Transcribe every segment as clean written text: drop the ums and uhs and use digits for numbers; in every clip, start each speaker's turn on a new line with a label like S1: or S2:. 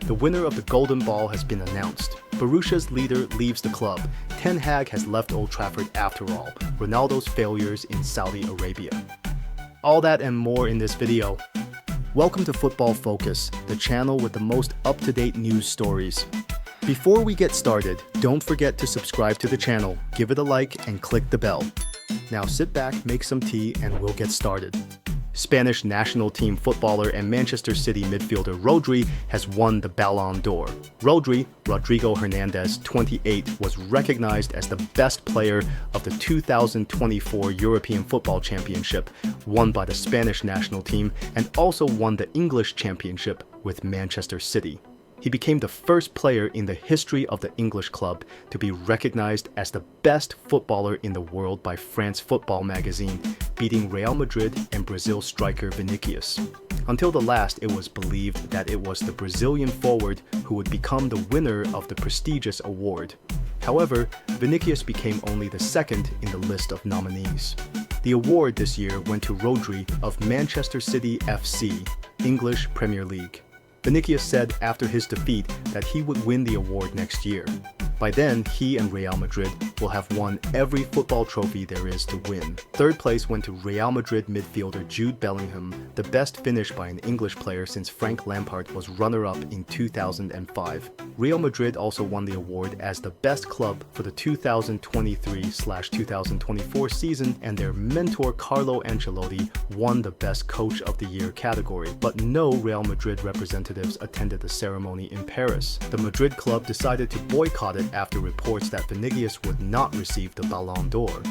S1: The winner of the Golden Ball has been announced. Borussia's leader leaves the club. Ten Hag has left Old Trafford after all. Ronaldo's failures in Saudi Arabia. All that and more in this video. Welcome to Football Focus, the channel with the most up-to-date news stories. Before we get started, don't forget to subscribe to the channel, give it a like, and click the bell. Now sit back, make some tea, and we'll get started. Spanish national team footballer and Manchester City midfielder Rodri has won the Ballon d'Or. Rodrigo Hernandez, 28, was recognized as the best player of the 2024 European Football Championship, won by the Spanish national team, and also won the English Championship with Manchester City. He became the first player in the history of the English club to be recognized as the best footballer in the world by France Football magazine, beating Real Madrid and Brazil striker Vinicius. Until the last, it was believed that it was the Brazilian forward who would become the winner of the prestigious award. However, Vinicius became only the second in the list of nominees. The award this year went to Rodri of Manchester City FC, English Premier League. Vinicius said after his defeat that he would win the award next year. By then, he and Real Madrid will have won every football trophy there is to win. Third place went to Real Madrid midfielder Jude Bellingham, the best finish by an English player since Frank Lampard was runner-up in 2005. Real Madrid also won the award as the best club for the 2023/2024 season, and their mentor Carlo Ancelotti won the Best Coach of the Year category. But no Real Madrid representatives attended the ceremony in Paris. The Madrid club decided to boycott it after reports that Vinicius would not receive the Ballon d'Or.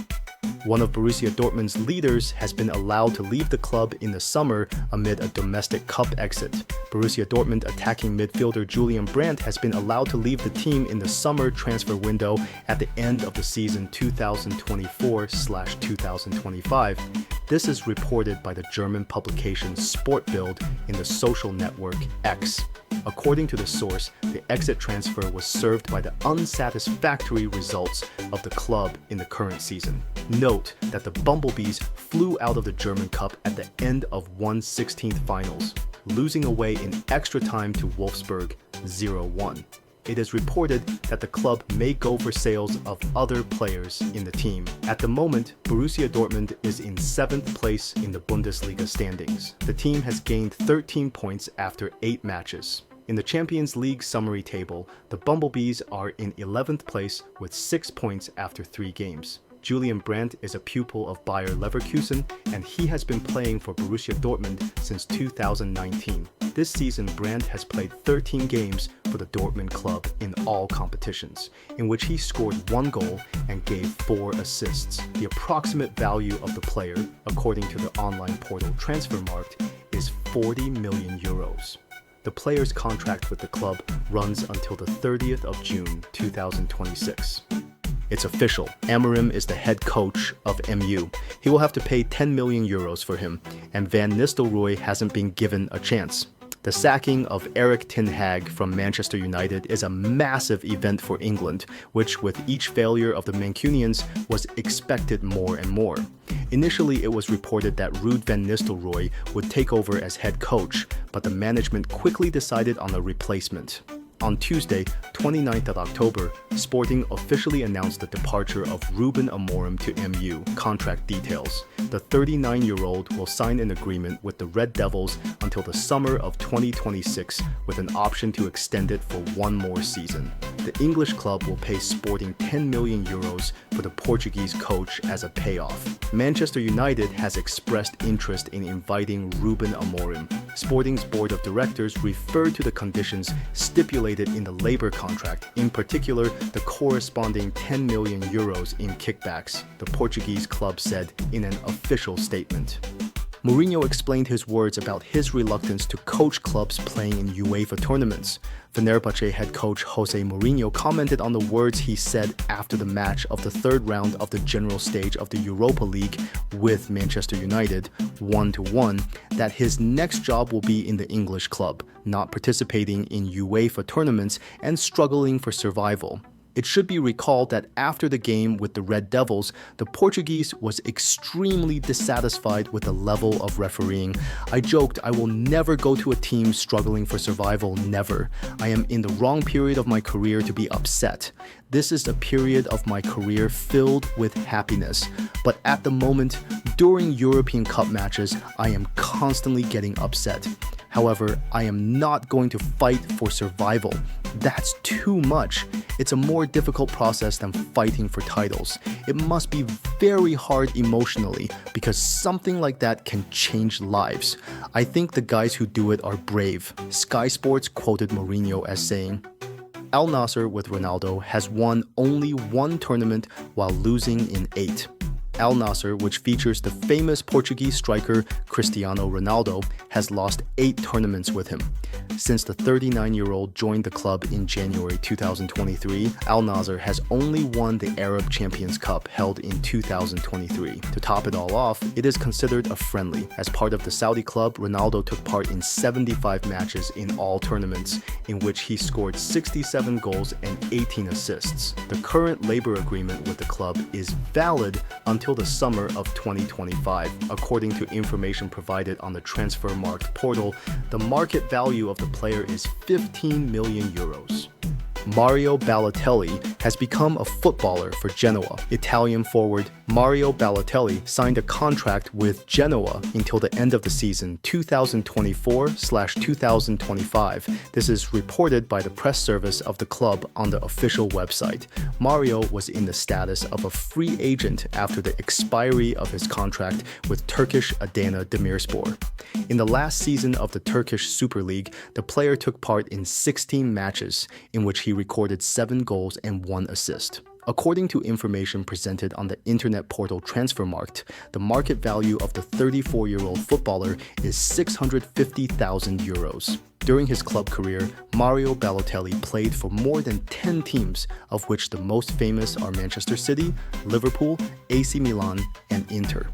S1: One of Borussia Dortmund's leaders has been allowed to leave the club in the summer amid a domestic cup exit. Borussia Dortmund attacking midfielder Julian Brandt has been allowed to leave the team in the summer transfer window at the end of the season 2024/2025. This is reported by the German publication Sportbild in the social network X. According to the source, the exit transfer was served by the unsatisfactory results of the club in the current season. Note that the Bumblebees flew out of the German Cup at the end of 1/16 finals, losing away in extra time to Wolfsburg 0-1. It is reported that the club may go for sales of other players in the team. At the moment, Borussia Dortmund is in 7th place in the Bundesliga standings. The team has gained 13 points after 8 matches. In the Champions League summary table, the Bumblebees are in 11th place with 6 points after 3 games. Julian Brandt is a pupil of Bayer Leverkusen, and he has been playing for Borussia Dortmund since 2019. This season, Brandt has played 13 games for the Dortmund club in all competitions, in which he scored 1 goal and gave 4 assists. The approximate value of the player, according to the online portal Transfermarkt, is 40 million euros. The player's contract with the club runs until the 30th of June 2026. It's official. Amorim is the head coach of MU. He will have to pay 10 million euros for him, and Van Nistelrooy hasn't been given a chance. The sacking of Erik ten Hag from Manchester United is a massive event for England, which with each failure of the Mancunians was expected more and more. Initially, it was reported that Ruud van Nistelrooy would take over as head coach, but the management quickly decided on a replacement. On Tuesday, 29th of October, Sporting officially announced the departure of Ruben Amorim to MU. Contract details. The 39-year-old will sign an agreement with the Red Devils until the summer of 2026 with an option to extend it for 1 more season. The English club will pay Sporting 10 million euros for the Portuguese coach as a payoff. Manchester United has expressed interest in inviting Ruben Amorim. Sporting's board of directors referred to the conditions stipulated in the labor contract, in particular the corresponding 10 million euros in kickbacks, the Portuguese club said in an official statement. Mourinho explained his words about his reluctance to coach clubs playing in UEFA tournaments. Fenerbahce head coach Jose Mourinho commented on the words he said after the match of the 3rd round of the general stage of the Europa League with Manchester United, 1-1, that his next job will be in the English club, not participating in UEFA tournaments and struggling for survival. It should be recalled that after the game with the Red Devils, the Portuguese was extremely dissatisfied with the level of refereeing. I joked, I will never go to a team struggling for survival, never. I am in the wrong period of my career to be upset. This is a period of my career filled with happiness. But at the moment, during European Cup matches, I am constantly getting upset. However, I am not going to fight for survival. That's too much. It's a more difficult process than fighting for titles. It must be very hard emotionally because something like that can change lives. I think the guys who do it are brave. Sky Sports quoted Mourinho as saying, Al-Nasr with Ronaldo has won only one tournament while losing in 8. Al-Nasr, which features the famous Portuguese striker Cristiano Ronaldo, has lost 8 tournaments with him. Since the 39-year-old joined the club in January 2023, Al-Nasr has only won the Arab Champions Cup held in 2023. To top it all off, it is considered a friendly. As part of the Saudi club, Ronaldo took part in 75 matches in all tournaments, in which he scored 67 goals and 18 assists. The current labor agreement with the club is valid until the summer of 2025. According to information provided on the Transfermarkt portal, the market value of the player is 15 million euros. Mario Balotelli has become a footballer for Genoa. Italian forward Mario Balotelli signed a contract with Genoa until the end of the season 2024/2025. This is reported by the press service of the club on the official website. Mario was in the status of a free agent after the expiry of his contract with Turkish Adana Demirspor. In the last season of the Turkish Super League, the player took part in 16 matches, in which he recorded 7 goals and 1 assist. According to information presented on the internet portal Transfermarkt, the market value of the 34-year-old footballer is 650,000 euros. During his club career, Mario Balotelli played for more than 10 teams, of which the most famous are Manchester City, Liverpool, AC Milan, and Inter.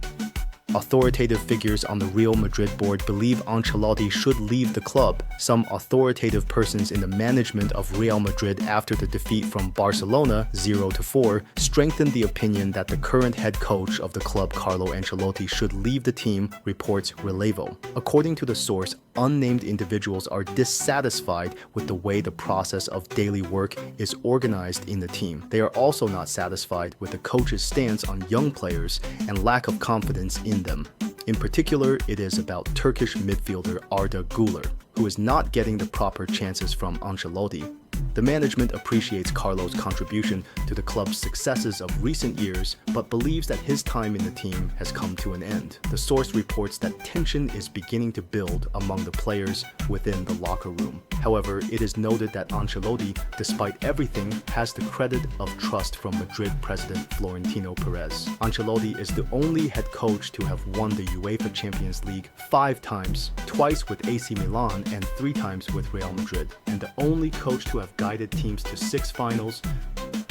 S1: Authoritative figures on the Real Madrid board believe Ancelotti should leave the club. Some authoritative persons in the management of Real Madrid after the defeat from Barcelona 0-4 strengthened the opinion that the current head coach of the club, Carlo Ancelotti, should leave the team, reports Relevo. According to the source, unnamed individuals are dissatisfied with the way the process of daily work is organized in the team. They are also not satisfied with the coach's stance on young players and lack of confidence in them. In particular, it is about Turkish midfielder Arda Güler, who is not getting the proper chances from Ancelotti. The management appreciates Carlo's contribution to the club's successes of recent years, but believes that his time in the team has come to an end. The source reports that tension is beginning to build among the players within the locker room. However, it is noted that Ancelotti, despite everything, has the credit of trust from Madrid president Florentino Perez. Ancelotti is the only head coach to have won the UEFA Champions League 5 times, twice with AC Milan and 3 times with Real Madrid, and the only coach to have guided teams to 6 finals.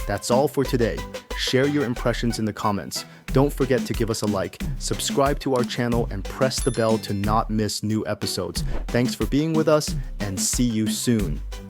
S1: That's all for today. Share your impressions in the comments. Don't forget to give us a like, subscribe to our channel, and press the bell to not miss new episodes. Thanks for being with us, and see you soon.